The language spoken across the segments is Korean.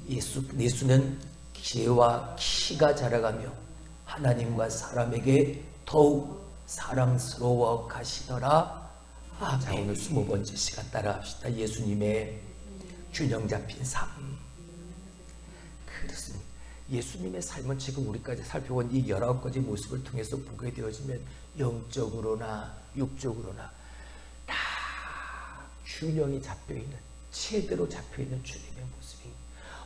예수는 기와 키가 자라가며 하나님과 사람에게 더욱 사랑스러워 가시더라. 자, 오늘 20번째 시간 따라합시다. 예수님의 균형 잡힌 삶. 그렇습니다. 예수님의 삶은 지금 우리까지 살펴본 이 19가지 모습을 통해서 보게 되어지면 영적으로나 육적으로나 다 균형이 잡혀있는, 제대로 잡혀있는 주님의 모습입니다.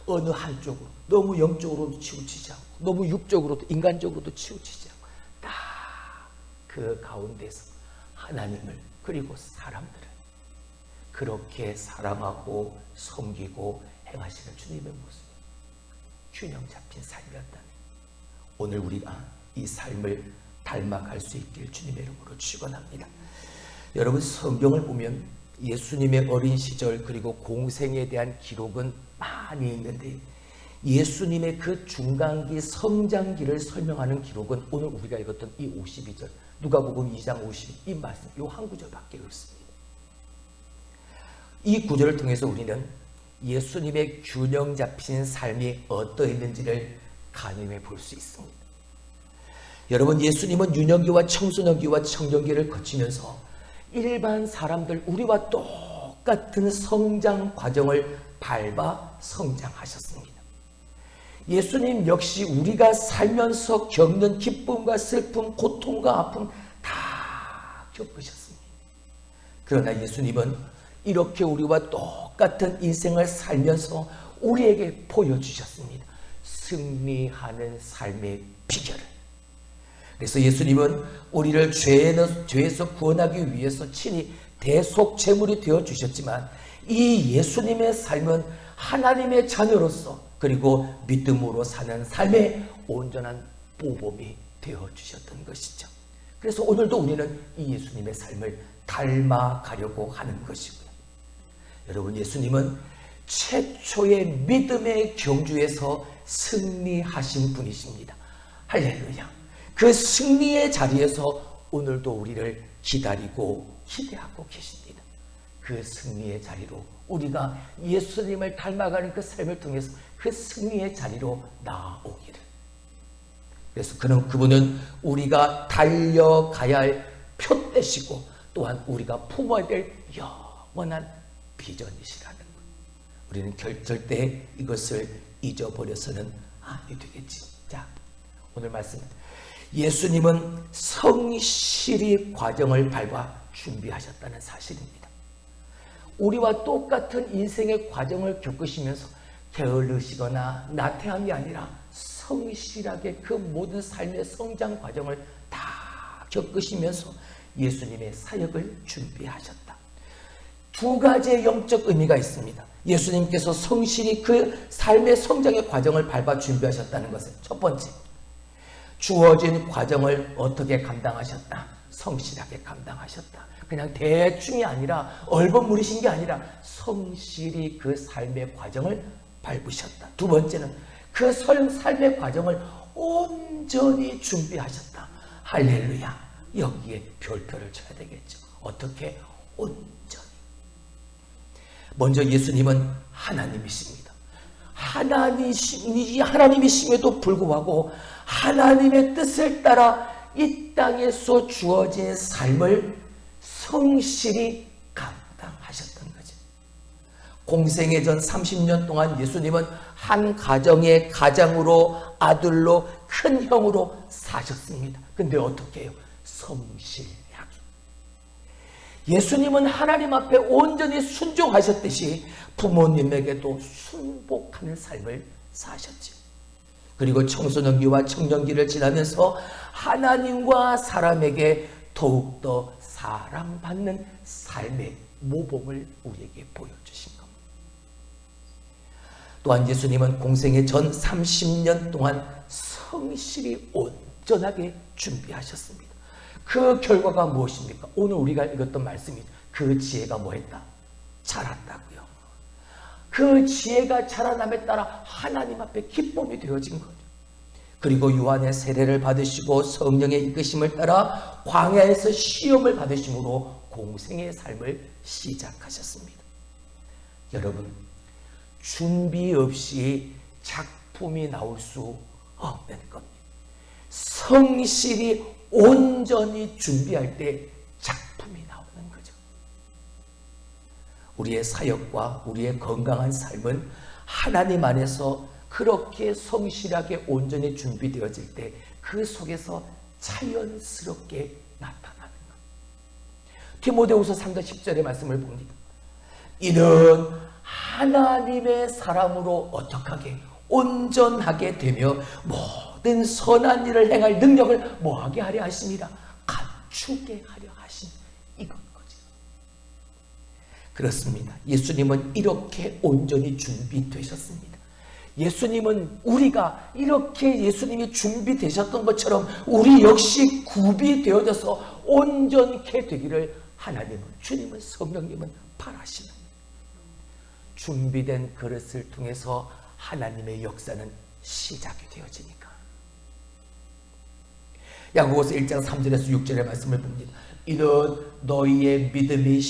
어느 한쪽으로 너무 영적으로도 치우치지 않고 너무 육적으로도 인간적으로도 치우치지 않고 다 그 가운데서 하나님을 그리고 사람들을 그렇게 사랑하고 섬기고 행하시는 주님의 모습, 균형 잡힌 삶이었다네. 오늘 우리가 이 삶을 닮아갈 수 있길 주님의 이름으로 축원합니다. 여러분, 성경을 보면 예수님의 어린 시절 그리고 공생에 대한 기록은 많이 있는데 예수님의 그 중간기 성장기를 설명하는 기록은 오늘 우리가 읽었던 이 52절 누가복음 2장 52 이 말씀 이 한 구절밖에 없습니다. 이 구절을 통해서 우리는 예수님의 균형 잡힌 삶이 어떠했는지를 가늠해 볼 수 있습니다. 여러분, 예수님은 유년기와 청소년기와 청년기를 거치면서 일반 사람들 우리와 똑같은 성장 과정을 밟아 성장하셨습니다. 예수님 역시 우리가 살면서 겪는 기쁨과 슬픔, 고통과 아픔 다 겪으셨습니다. 그러나 예수님은 이렇게 우리와 똑같은 인생을 살면서 우리에게 보여주셨습니다. 승리하는 삶의 비결을. 그래서 예수님은 우리를 죄에서 구원하기 위해서 친히 대속제물이 되어주셨지만 이 예수님의 삶은 하나님의 자녀로서 그리고 믿음으로 사는 삶의 온전한 모범이 되어주셨던 것이죠. 그래서 오늘도 우리는 이 예수님의 삶을 닮아가려고 하는 것이고요. 여러분, 예수님은 최초의 믿음의 경주에서 승리하신 분이십니다. 할렐루야. 그 승리의 자리에서 오늘도 우리를 기다리고 기대하고 계십니다. 그 승리의 자리로 우리가 예수님을 닮아가는 그 삶을 통해서 그 승리의 자리로 나아오기를. 그래서 그분은 우리가 달려가야 할 표대시고 또한 우리가 품어야 될 영원한 비전이시라는 것. 우리는 절대 이것을 잊어버려서는 안 되겠지. 자, 오늘 말씀. 예수님은 성실히 과정을 밟아 준비하셨다는 사실입니다. 우리와 똑같은 인생의 과정을 겪으시면서 게을르시거나 나태함이 아니라 성실하게 그 모든 삶의 성장 과정을 다 겪으시면서 예수님의 사역을 준비하셨다. 두 가지의 영적 의미가 있습니다. 예수님께서 성실히 그 삶의 성장의 과정을 밟아 준비하셨다는 것은 첫 번째, 주어진 과정을 어떻게 감당하셨다? 성실하게 감당하셨다. 그냥 대충이 아니라 얼버무리신 게 아니라 성실히 그 삶의 과정을 밟으셨다. 두 번째는 그 삶의 과정을 온전히 준비하셨다. 할렐루야. 여기에 별표를 쳐야 되겠죠. 어떻게? 온전히. 먼저 예수님은 하나님이십니다. 하나님이심에도 불구하고 하나님의 뜻을 따라 이 땅에서 주어진 삶을 성실히 감당하셨던 거죠. 공생애 전 30년 동안 예수님은 한 가정의 가장으로, 아들로, 큰 형으로 사셨습니다. 근데 어떻게 해요? 성실하게. 예수님은 하나님 앞에 온전히 순종하셨듯이 부모님에게도 순복하는 삶을 사셨죠. 그리고 청소년기와 청년기를 지나면서 하나님과 사람에게 더욱더 사랑받는 삶의 모범을 우리에게 보여주신 겁니다. 또한 예수님은 공생애 전 30년 동안 성실히 온전하게 준비하셨습니다. 그 결과가 무엇입니까? 오늘 우리가 읽었던 말씀이 그 지혜가 뭐했다? 자랐다고요. 그 지혜가 자라남에 따라 하나님 앞에 기쁨이 되어진 거죠. 그리고 요한의 세례를 받으시고 성령의 이끄심을 따라 광야에서 시험을 받으심으로 공생의 삶을 시작하셨습니다. 여러분, 준비 없이 작품이 나올 수 없는 겁니다. 성실히 온전히 준비할 때 작품이 나오는 거죠. 우리의 사역과 우리의 건강한 삶은 하나님 안에서 그렇게 성실하게 온전히 준비되어질 때 그 속에서 자연스럽게 나타나는 것. 디모데후서 3장 10절의 말씀을 봅니다. 이는 하나님의 사람으로 어떡하게 온전하게 되며 모든 선한 일을 행할 능력을 뭐하게 하려 하십니다. 갖추게 하려 하신 이건 거죠. 그렇습니다. 예수님은 이렇게 온전히 준비되셨습니다. 예수님은 우리가 이렇게 예수님이 준비되셨던 것처럼 우리 역시 구비되어져서 온전케 되기를 하나님은, 주님은, 성령님은 바라시는 준비된 그릇을 통해서 하나님의 역사는 시작이 되어지니까. 야고보서 1장 3절에서 6절의 말씀을 봅니다. 이는 너희의 믿음의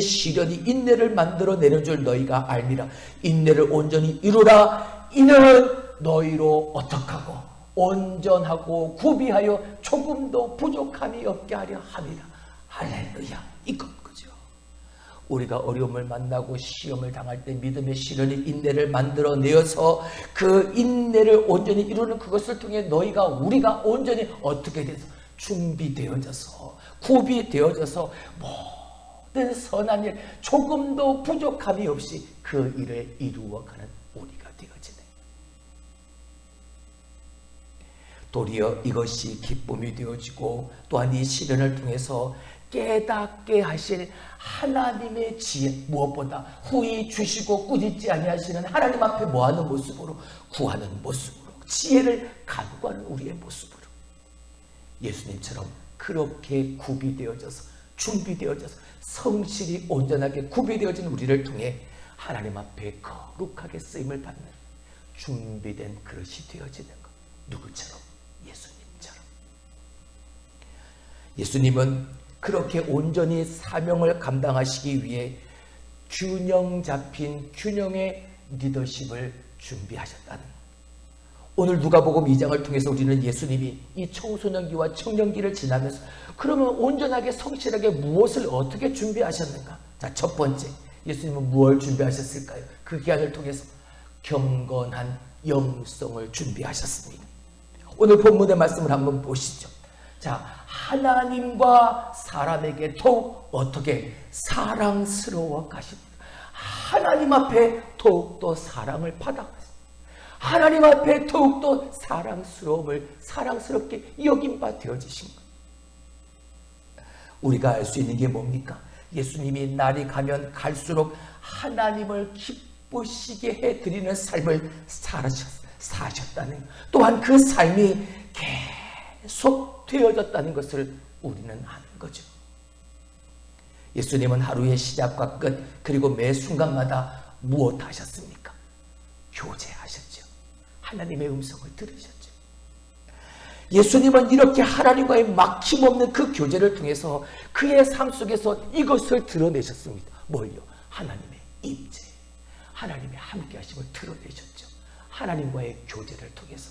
시련이 인내를 만들어내는 줄 너희가 알미라. 인내를 온전히 이루라. 이는 너희로 어떡하고 온전하고 구비하여 조금도 부족함이 없게 하려 함이라. 할렐루야. 이것 거죠. 우리가 어려움을 만나고 시험을 당할 때 믿음의 시련이 인내를 만들어내어서 그 인내를 온전히 이루는 그것을 통해 우리가 온전히 어떻게 돼서 준비되어져서 구비되어져서 모든 선한 일 조금도 부족함이 없이 그 일을 이루어가는 우리가 되어지네. 도리어 이것이 기쁨이 되어지고 또한 이 시련을 통해서 깨닫게 하실 하나님의 지혜, 무엇보다 후히 주시고 꾸짖지 아니하시는 하나님 앞에 뭐하는 모습으로, 구하는 모습으로, 지혜를 간구하는 우리의 모습으로 예수님처럼 그렇게 구비되어져서 준비되어져서 성실히 온전하게 구비되어진 우리를 통해 하나님 앞에 거룩하게 쓰임을 받는 준비된 그릇이 되어지는 것. 누구처럼? 예수님처럼. 예수님은 그렇게 온전히 사명을 감당하시기 위해 균형 잡힌 균형의 리더십을 준비하셨다는 것. 오늘 누가복음 2장을 통해서 우리는 예수님이 이 청소년기와 청년기를 지나면서 그러면 온전하게 성실하게 무엇을 어떻게 준비하셨는가? 자, 첫 번째, 예수님은 무엇을 준비하셨을까요? 그 기간을 통해서 경건한 영성을 준비하셨습니다. 오늘 본문의 말씀을 한번 보시죠. 자, 하나님과 사람에게 더욱 어떻게 사랑스러워 가십니다. 하나님 앞에 더욱더 사랑을 받아가십니다. 하나님 앞에 더욱더 사랑스럽게 여긴 바 되어지신 것. 우리가 알 수 있는 게 뭡니까? 예수님이 날이 가면 갈수록 하나님을 기쁘시게 해드리는 삶을 사셨다는 것. 또한 그 삶이 계속 되어졌다는 것을 우리는 아는 거죠. 예수님은 하루의 시작과 끝 그리고 매 순간마다 무엇 하셨습니까? 교제하셨죠. 하나님의 음성을 들으셨죠. 예수님은 이렇게 하나님과의 막힘없는 그 교제를 통해서 그의 삶 속에서 이것을 드러내셨습니다. 뭘요? 하나님의 임재, 하나님의 함께하심을 드러내셨죠. 하나님과의 교제를 통해서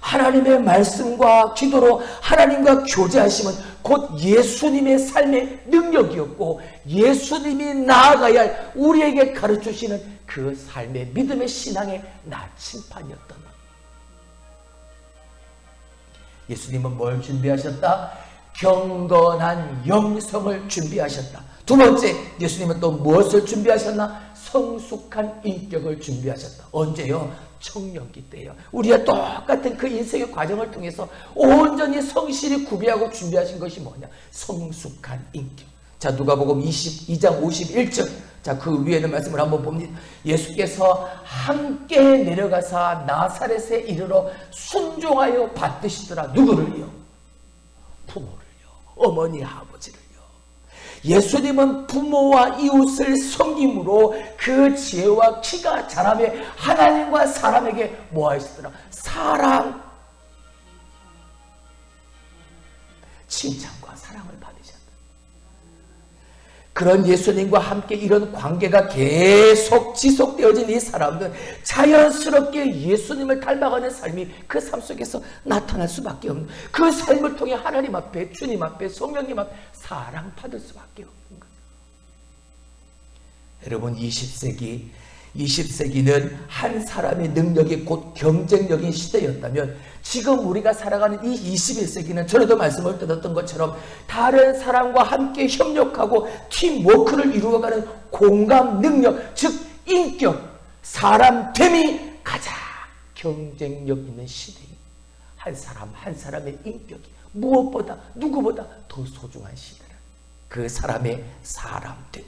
하나님의 말씀과 기도로 하나님과 교제하심은 곧 예수님의 삶의 능력이었고 예수님이 나아가야 할 우리에게 가르쳐주시는 그 삶의 믿음의 신앙의 나침판이었던 것. 예수님은 뭘 준비하셨다? 경건한 영성을 준비하셨다. 두 번째, 예수님은 또 무엇을 준비하셨나? 성숙한 인격을 준비하셨다. 언제요? 청년기 때요. 우리가 똑같은 그 인생의 과정을 통해서 온전히 성실히 구비하고 준비하신 것이 뭐냐? 성숙한 인격. 자, 누가복음 22장 51절. 자, 그 위에는 말씀을 한번 봅니다. 예수께서 함께 내려가사 나사렛에 이르러 순종하여 받드시더라. 누구를요? 부모를요. 어머니, 아버지를요. 예수님은 부모와 이웃을 섬김으로 그 지혜와 키가 자라며 하나님과 사람에게 뭐 하시더라? 사랑, 칭찬과 사랑을 받으셨다. 그런 예수님과 함께 이런 관계가 계속 지속되어진 이 사람들은 자연스럽게 예수님을 닮아가는 삶이 그 삶 속에서 나타날 수밖에 없는, 그 삶을 통해 하나님 앞에, 주님 앞에, 성령님 앞에 사랑받을 수밖에 없는 거예요. 여러분, 20세기는 한 사람의 능력이 곧 경쟁력인 시대였다면, 지금 우리가 살아가는 이 21세기는 전에도 말씀을 드렸던 것처럼 다른 사람과 함께 협력하고 팀워크를 이루어가는 공감 능력, 즉 인격, 사람됨이 가장 경쟁력 있는 시대입니다. 한 사람 한 사람의 인격이 무엇보다 누구보다 더 소중한 시대라. 그 사람의 사람됨.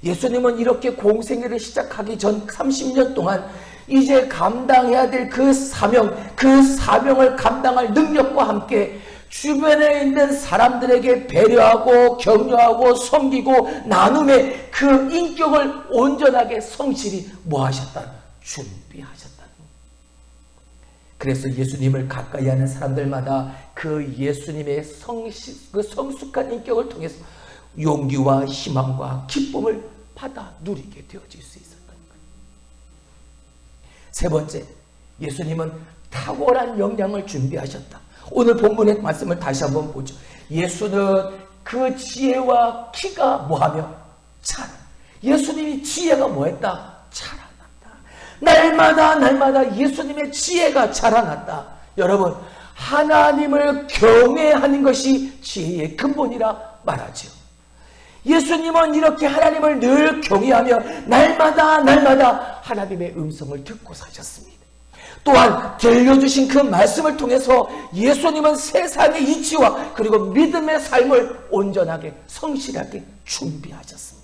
예수님은 이렇게 공생애를 시작하기 전 30년 동안 이제 감당해야 될 그 사명을 감당할 능력과 함께 주변에 있는 사람들에게 배려하고 격려하고 섬기고 나눔의 그 인격을 온전하게 성실히 하셨다? 준비하셨다는 거예요. 그래서 예수님을 가까이 하는 사람들마다 그 예수님의 그 성숙한 인격을 통해서 용기와 희망과 기쁨을 받아 누리게 되어질 수 있었던 거예요. 세 번째, 예수님은 탁월한 역량을 준비하셨다. 오늘 본문의 말씀을 다시 한번 보죠. 예수는 그 지혜와 키가 뭐하며? 예수님이 지혜가 뭐했다? 자라났다. 날마다 예수님의 지혜가 자라났다. 여러분, 하나님을 경외하는 것이 지혜의 근본이라 말하죠. 예수님은 이렇게 하나님을 늘 경외하며 날마다 하나님의 음성을 듣고 사셨습니다. 또한 들려주신 그 말씀을 통해서 예수님은 세상의 이치와 그리고 믿음의 삶을 온전하게 성실하게 준비하셨습니다.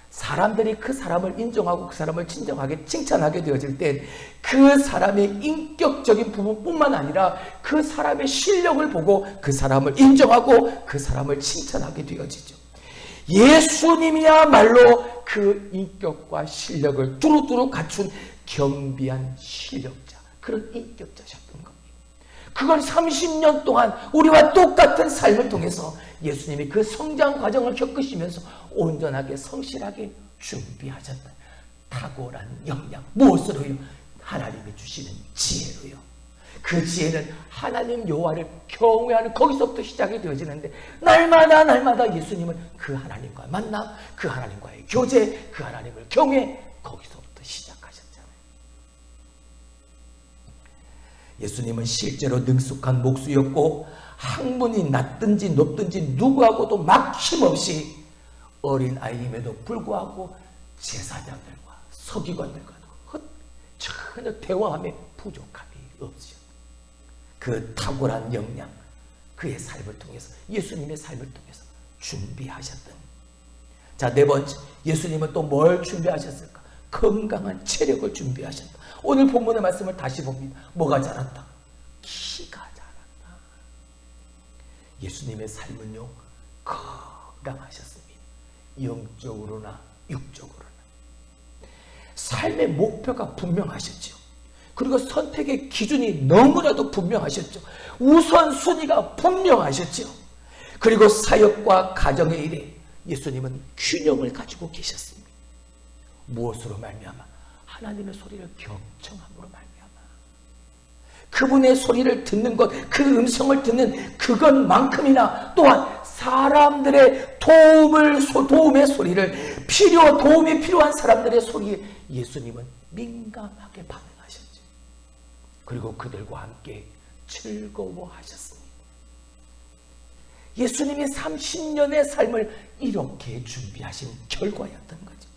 사람들이 그 사람을 인정하고 그 사람을 진정하게 칭찬하게 되어질 때 그 사람의 인격적인 부분뿐만 아니라 그 사람의 실력을 보고 그 사람을 인정하고 그 사람을 칭찬하게 되어지죠. 예수님이야말로 그 인격과 실력을 두루두루 갖춘 겸비한 실력자, 그런 인격자셨던 겁니다. 그걸 30년 동안 우리와 똑같은 삶을 통해서 예수님이 그 성장 과정을 겪으시면서 온전하게 성실하게 준비하셨다. 탁월한 역량, 무엇으로요? 하나님이 주시는 지혜로요. 그 지혜는 하나님 여호와를 경외하는 거기서부터 시작이 되어지는데 날마다 예수님은 그 하나님과 만남, 그 하나님과의 교제, 그 하나님을 경외, 거기서부터 시작하셨잖아요. 예수님은 실제로 능숙한 목수였고 학문이 낮든지 높든지 누구하고도 막힘없이 어린 아이임에도 불구하고 제사장들과 서기관들과도 전혀 대화함에 부족함이 없으셨다. 그 탁월한 역량, 그의 삶을 통해서, 예수님의 삶을 통해서 준비하셨던. 자, 네 번째, 예수님은 또 뭘 준비하셨을까? 건강한 체력을 준비하셨다. 오늘 본문의 말씀을 다시 봅니다. 뭐가 자랐다? 키가 자랐다. 예수님의 삶은요, 건강하셨습니다. 영적으로나 육적으로나. 삶의 목표가 분명하셨죠. 그리고 선택의 기준이 너무나도 분명하셨죠. 우선순위가 분명하셨죠. 그리고 사역과 가정의 일에 예수님은 균형을 가지고 계셨습니다. 무엇으로 말미암아? 하나님의 소리를 경청함으로 말미암아. 그분의 소리를 듣는 것, 그 음성을 듣는 그것만큼이나 또한 사람들의 도움의 소리를, 도움이 필요한 사람들의 소리에 예수님은 민감하게 반응하셨죠. 그리고 그들과 함께 즐거워하셨습니다. 예수님이 30년의 삶을 이렇게 준비하신 결과였던 거죠.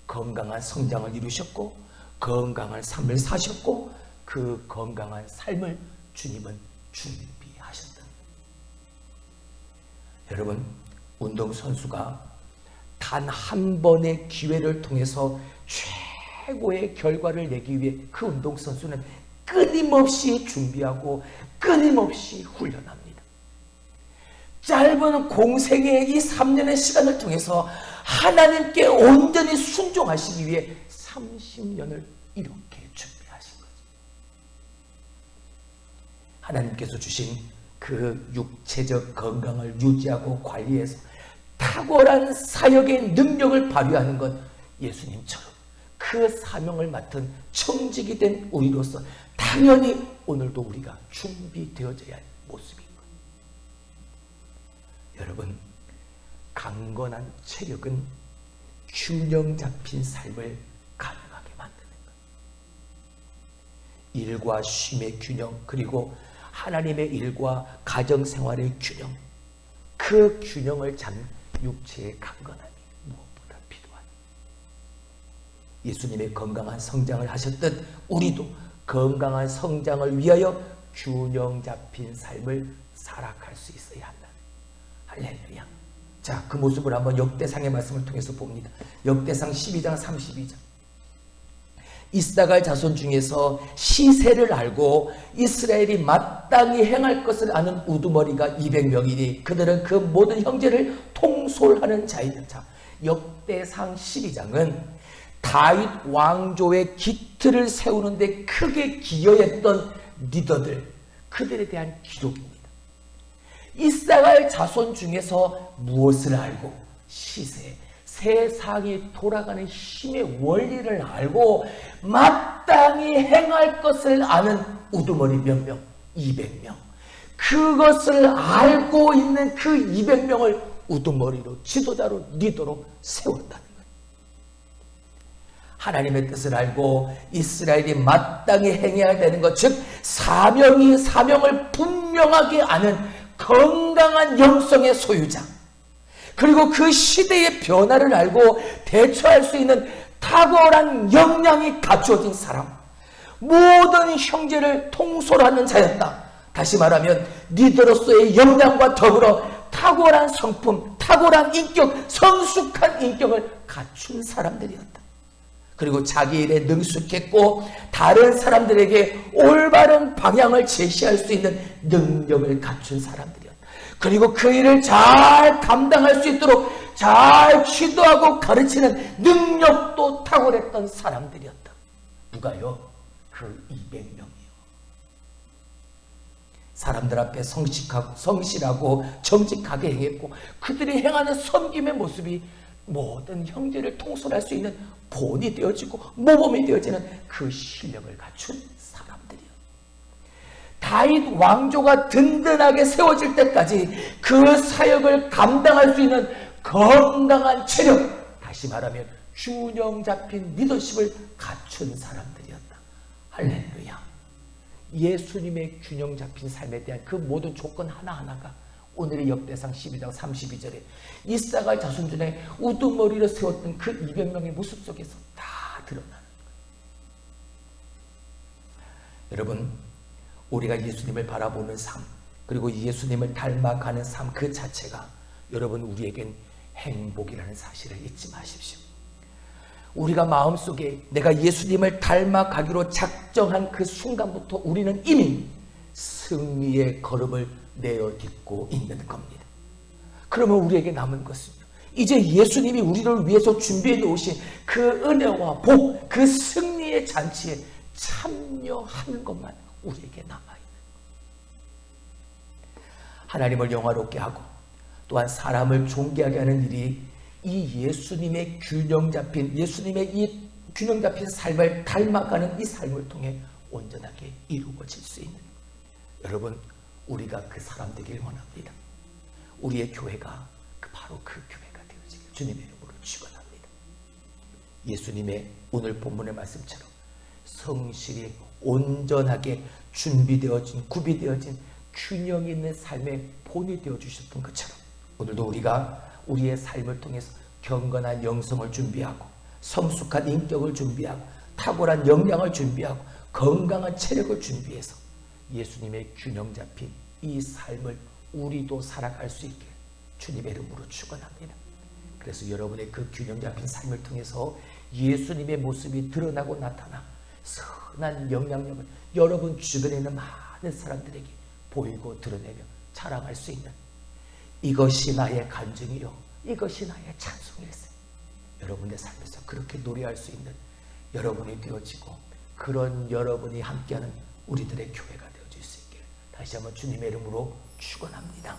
건강한 성장을 이루셨고 건강한 삶을 사셨고 그 건강한 삶을 주님은 준비하셨던 거예요. 여러분, 운동선수가 단 한 번의 기회를 통해서 최고의 결과를 내기 위해 그 운동선수는 끊임없이 준비하고 끊임없이 훈련합니다. 짧은 공생의 이 3년의 시간을 통해서 하나님께 온전히 순종하시기 위해 30년을 이렇게 준비하신 거죠. 하나님께서 주신 그 육체적 건강을 유지하고 관리해서 탁월한 사역의 능력을 발휘하는 것, 예수님처럼 그 사명을 맡은 청직이 된 우리로서 당연히 오늘도 우리가 준비되어져야 할 모습인 것. 여러분, 강건한 체력은 균형 잡힌 삶을 가능하게 만드는 것. 일과 쉼의 균형, 그리고 하나님의 일과 가정생활의 균형, 그 균형을 잡는 육체의 강건함이 무엇보다 필요한, 예수님의 건강한 성장을 하셨던 우리도 건강한 성장을 위하여 균형 잡힌 삶을 살아갈 수 있어야 한다. 할렐루야. 자, 그 모습을 한번 역대상의 말씀을 통해서 봅니다. 역대상 12장 32절. 이사갈 자손 중에서 시세를 알고 이스라엘이 마땅히 행할 것을 아는 우두머리가 200명이니 그들은 그 모든 형제를 통솔하는 자이다. 자, 역대상 12장은 다윗 왕조의 기틀을 세우는데 크게 기여했던 리더들, 그들에 대한 기록입니다. 이사갈 자손 중에서 무엇을 알고, 시세, 세상이 돌아가는 힘의 원리를 알고 마땅히 행할 것을 아는 우두머리 몇 명? 200명. 그것을 알고 있는 그 200명을 우두머리로, 지도자로, 리더로 세웠다는 거예요. 하나님의 뜻을 알고 이스라엘이 마땅히 행해야 되는 것, 즉 사명을 분명하게 아는 건강한 영성의 소유자, 그리고 그 시대의 변화를 알고 대처할 수 있는 탁월한 역량이 갖추어진 사람, 모든 형제를 통솔하는 자였다. 다시 말하면 리더로서의 역량과 더불어 탁월한 성품, 탁월한 인격, 성숙한 인격을 갖춘 사람들이었다. 그리고 자기 일에 능숙했고 다른 사람들에게 올바른 방향을 제시할 수 있는 능력을 갖춘 사람들이었다. 그리고 그 일을 잘 감당할 수 있도록 잘 지도하고 가르치는 능력도 탁월했던 사람들이었다. 누가요? 그 200명이요. 사람들 앞에 성실하고 정직하게 행했고 그들이 행하는 섬김의 모습이 모든 형제를 통솔할 수 있는 본이 되어지고 모범이 되어지는 그 실력을 갖춘 사람들이요. 다윗 왕조가 든든하게 세워질 때까지 그 사역을 감당할 수 있는 건강한 체력, 다시 말하면 균형 잡힌 리더십을 갖춘 사람들이었다. 할렐루야. 예수님의 균형 잡힌 삶에 대한 그 모든 조건 하나하나가 오늘의 역대상 12장 32절에 이사갈 자손 중에 우두머리를 세웠던 그 200명의 모습 속에서 다 드러나는 거예요. 여러분, 우리가 예수님을 바라보는 삶, 그리고 예수님을 닮아가는 삶 그 자체가 여러분 우리에겐 행복이라는 사실을 잊지 마십시오. 우리가 마음속에 내가 예수님을 닮아가기로 작정한 그 순간부터 우리는 이미 승리의 걸음을 내어딛고 있는 겁니다. 그러면 우리에게 남은 것은 이제 예수님이 우리를 위해서 준비해 놓으신 그 은혜와 복, 그 승리의 잔치에 참여하는 것만 우리에게 남아있는 거예요. 하나님을 영화롭게 하고 또한 사람을 존귀하게 하는 일이 이 예수님의 균형 잡힌 삶을 닮아가는 이 삶을 통해 온전하게 이루어질 수 있는, 여러분 우리가 그 사람 되길 원합니다. 우리의 교회가 바로 그 교회가 되어지길 주님의 이름으로 축원합니다. 예수님의 오늘 본문의 말씀처럼 성실히 온전하게 준비되어진, 구비되어진 균형 있는 삶의 본이 되어주셨던 것처럼 오늘도 우리가 우리의 삶을 통해서 경건한 영성을 준비하고 성숙한 인격을 준비하고 탁월한 역량을 준비하고 건강한 체력을 준비해서 예수님의 균형 잡힌 이 삶을 우리도 살아갈 수 있게 주님의 이름으로 축원합니다. 그래서 여러분의 그 균형 잡힌 삶을 통해서 예수님의 모습이 드러나고 나타나 선한 영향력을 여러분 주변에 있는 많은 사람들에게 보이고 드러내며 자랑할 수 있는, 이것이 나의 간증이요 이것이 나의 찬송일세. 여러분의 삶에서 그렇게 노래할 수 있는 여러분이 되어지고 그런 여러분이 함께하는 우리들의 교회가 되어질 수 있기를 다시 한번 주님의 이름으로 축원합니다.